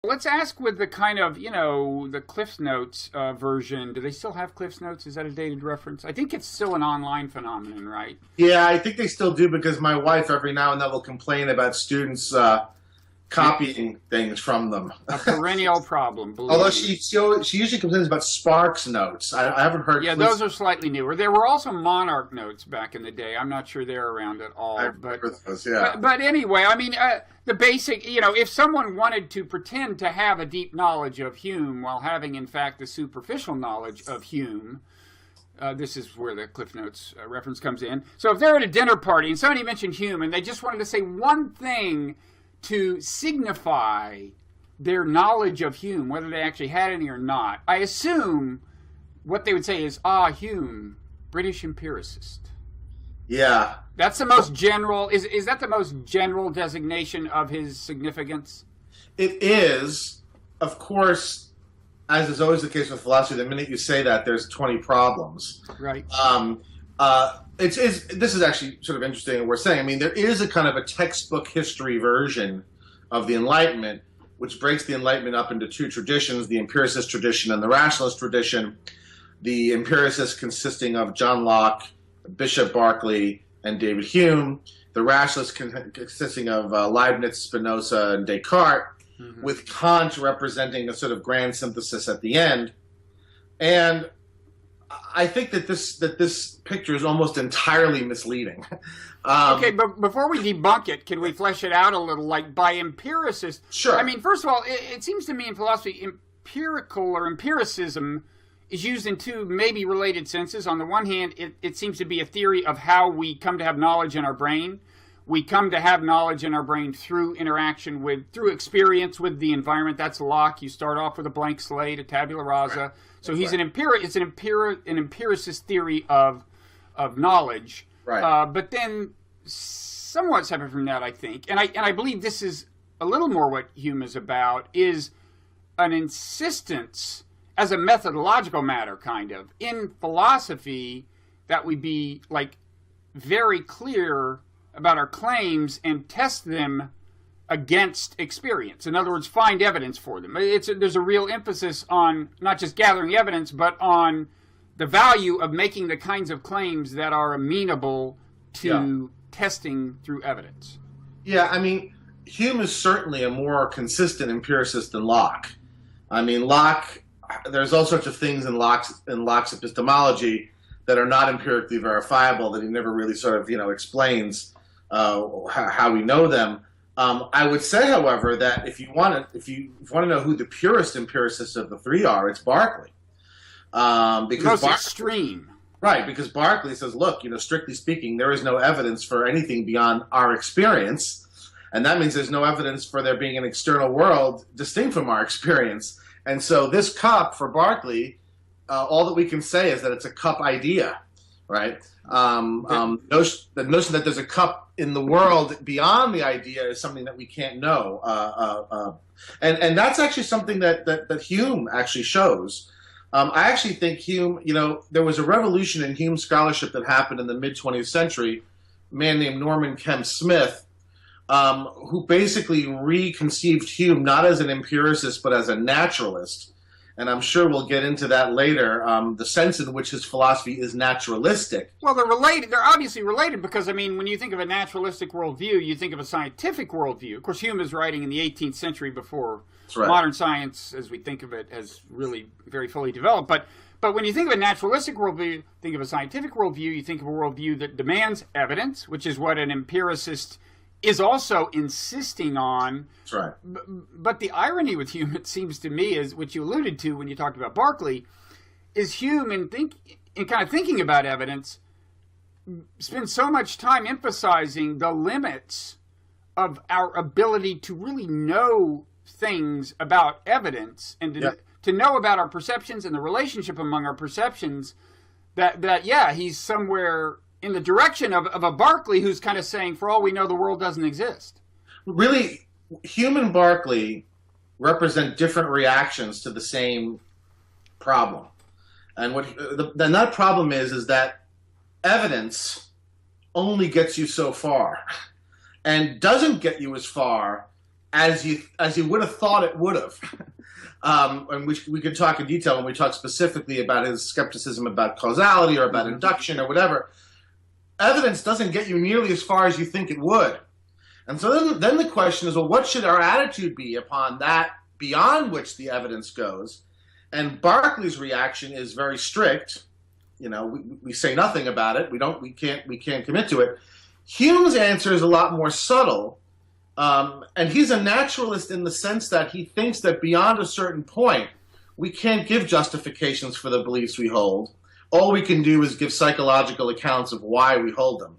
Let's ask with the kind of, the Cliff's Notes version. Do they still have Cliff's Notes? Is that a dated reference? I think it's still an online phenomenon, right? Yeah, I think they still do because my wife every now and then will complain about students copying things from them. A perennial problem. Although Me. she usually complains about Sparks notes. I haven't heard. Yeah, those are slightly newer. There were also Monarch notes back in the day. I'm not sure they're around at all. I remember those, yeah. But anyway, I mean, the basic, if someone wanted to pretend to have a deep knowledge of Hume while having, in fact, the superficial knowledge of Hume, this is where the Cliff Notes reference comes in. So if they're at a dinner party and somebody mentioned Hume and they just wanted to say one thing to signify their knowledge of Hume, whether they actually had any or not, I assume what they would say is, Hume, British empiricist. Yeah. That's the most general, is that the most general designation of his significance? It is. Of course, as is always the case with philosophy, the minute you say that, there's 20 problems. Right. This is actually sort of interesting what we're saying. I mean, there is a kind of a textbook history version of the Enlightenment, which breaks the Enlightenment up into two traditions, the empiricist tradition and the rationalist tradition. The empiricist consisting of John Locke, Bishop Berkeley, and David Hume. The rationalist consisting of Leibniz, Spinoza, and Descartes, with Kant representing a sort of grand synthesis at the end. And I think that this picture is almost entirely misleading. Okay, but before we debunk it, can we flesh it out a little? Like, by empiricist, sure. I mean, first of all, it seems to me in philosophy, empirical or empiricism is used in two maybe related senses. On the one hand, it seems to be a theory of how we come to have knowledge in our brain. We come to have knowledge in our brain through interaction through experience with the environment. That's Locke. You start off with a blank slate, a tabula rasa. Right. So he's right. It's an empiricist theory of knowledge. Right. But then, somewhat separate from that, I think, and I believe this is a little more what Hume is about, is an insistence as a methodological matter, kind of, in philosophy, that we be, like, very clear about our claims and test them against experience. In other words, find evidence for them. There's a real emphasis on not just gathering evidence, but on the value of making the kinds of claims that are amenable to testing through evidence. Yeah, I mean, Hume is certainly a more consistent empiricist than Locke. I mean, Locke, there's all sorts of things in Locke's epistemology that are not empirically verifiable, that he never really sort of, explains how we know them. I would say, however, that if you want to know who the purest empiricists of the three are, it's Berkeley. Because most extreme. Right, because Berkeley says, look, strictly speaking, there is no evidence for anything beyond our experience, and that means there's no evidence for there being an external world distinct from our experience. And so this cup, for Berkeley, all that we can say is that it's a cup idea, right? The notion that there's a cup in the world beyond the idea is something that we can't know. And that's actually something that Hume actually shows. I actually think Hume, there was a revolution in Hume scholarship that happened in the mid-20th century. A man named Norman Kemp Smith, who basically reconceived Hume not as an empiricist but as a naturalist. And I'm sure we'll get into that later, the sense in which his philosophy is naturalistic. Well, they're related. They're obviously related because, when you think of a naturalistic worldview, you think of a scientific worldview. Of course, Hume is writing in the 18th century before modern science, as we think of it, has really very fully developed. But when you think of a naturalistic worldview, think of a scientific worldview, you think of a worldview that demands evidence, which is what an empiricist is also insisting on. That's right. But the irony with Hume, it seems to me, is what you alluded to when you talked about Berkeley, is Hume in kind of thinking about evidence, spends so much time emphasizing the limits of our ability to really know things about evidence and to know about our perceptions and the relationship among our perceptions, that he's somewhere in the direction of a Berkeley who's kind of saying, for all we know, the world doesn't exist. Really, Hume and Berkeley represent different reactions to the same problem. And that problem is that evidence only gets you so far and doesn't get you as far as you would have thought it would have. And we could talk in detail when we talk specifically about his skepticism about causality or about induction or whatever. Evidence doesn't get you nearly as far as you think it would. And so then the question is, well, what should our attitude be upon that beyond which the evidence goes? And Berkeley's reaction is very strict. You know, we say nothing about it. We can't commit to it. Hume's answer is a lot more subtle. And he's a naturalist in the sense that he thinks that beyond a certain point, we can't give justifications for the beliefs we hold. All we can do is give psychological accounts of why we hold them.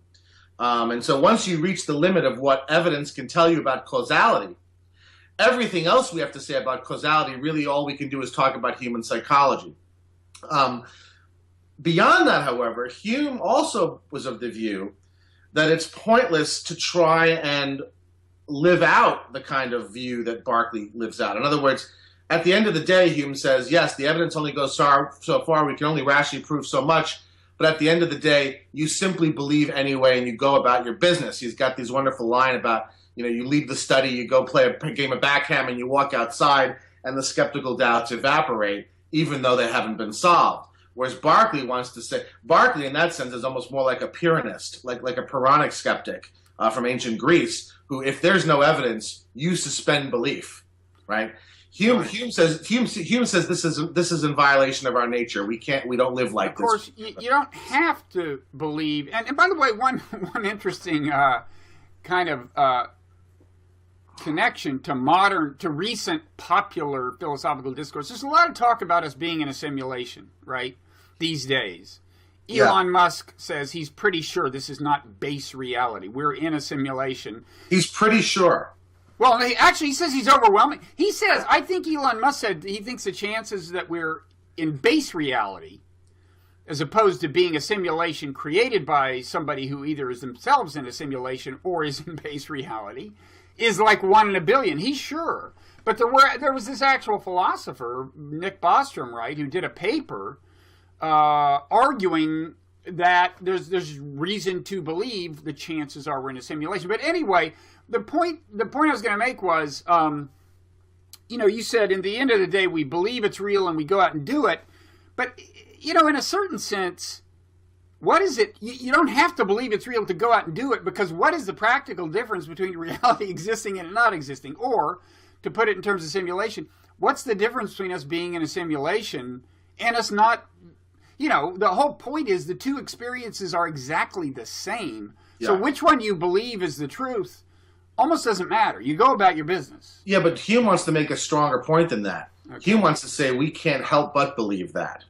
And so once you reach the limit of what evidence can tell you about causality, everything else we have to say about causality, really all we can do is talk about human psychology. Beyond that, however, Hume also was of the view that it's pointless to try and live out the kind of view that Berkeley lives out. In other words, at the end of the day, Hume says, yes, the evidence only goes so far, we can only rationally prove so much, but at the end of the day, you simply believe anyway and you go about your business. He's got this wonderful line about, you know, you leave the study, you go play a game of backgammon, you walk outside, and the skeptical doubts evaporate, even though they haven't been solved. Whereas Berkeley wants to say, Berkeley in that sense is almost more like a Pyrrhonist, like a Pyrrhonic skeptic from ancient Greece, who, if there's no evidence, you suspend belief, right? Hume says this is in violation of our nature. We don't live like this. Of course, you don't have to believe. And by the way, one interesting kind of connection to recent popular philosophical discourse. There's a lot of talk about us being in a simulation, right? These days. Elon Musk says he's pretty sure this is not base reality. We're in a simulation. He's pretty sure. Well, he says he's overwhelming. He says, I think Elon Musk said he thinks the chances that we're in base reality, as opposed to being a simulation created by somebody who either is themselves in a simulation or is in base reality, is like 1 in a billion. He's sure. But there was this actual philosopher, Nick Bostrom, right, who did a paper arguing that there's reason to believe the chances are we're in a simulation. But anyway, the point I was going to make was, you said in the end of the day we believe it's real and we go out and do it. But, in a certain sense, what is it? You don't have to believe it's real to go out and do it, because what is the practical difference between reality existing and it not existing? Or, to put it in terms of simulation, what's the difference between us being in a simulation and us not? The whole point is the two experiences are exactly the same. Yeah. So which one you believe is the truth almost doesn't matter. You go about your business. Yeah, but Hume wants to make a stronger point than that. Okay. Hume wants to say we can't help but believe that.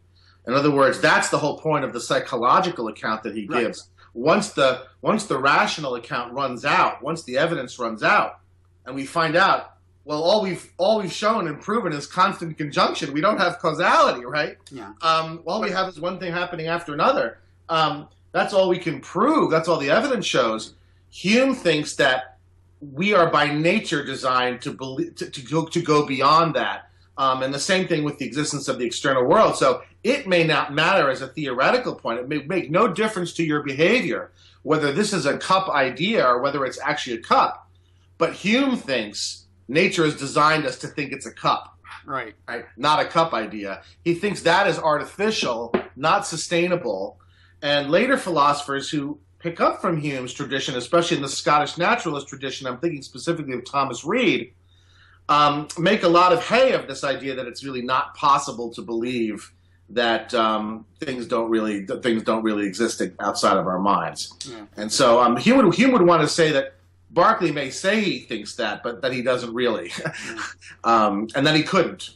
In other words, that's the whole point of the psychological account that he gives. Right. Once the rational account runs out, once the evidence runs out, and we find out, well, all we've shown and proven is constant conjunction. We don't have causality, right? Yeah. All we have is one thing happening after another. That's all we can prove. That's all the evidence shows. Hume thinks that we are by nature designed to believe, to go beyond that. And the same thing with the existence of the external world. So it may not matter as a theoretical point. It may make no difference to your behavior whether this is a cup idea or whether it's actually a cup. But Hume thinks nature has designed us to think it's a cup. Right. Not a cup idea. He thinks that is artificial, not sustainable. And later philosophers who pick up from Hume's tradition, especially in the Scottish naturalist tradition, I'm thinking specifically of Thomas Reid, make a lot of hay of this idea that it's really not possible to believe that things don't really exist outside of our minds. Yeah. And so Hume would want to say that Berkeley may say he thinks that, but that he doesn't really, and that he couldn't.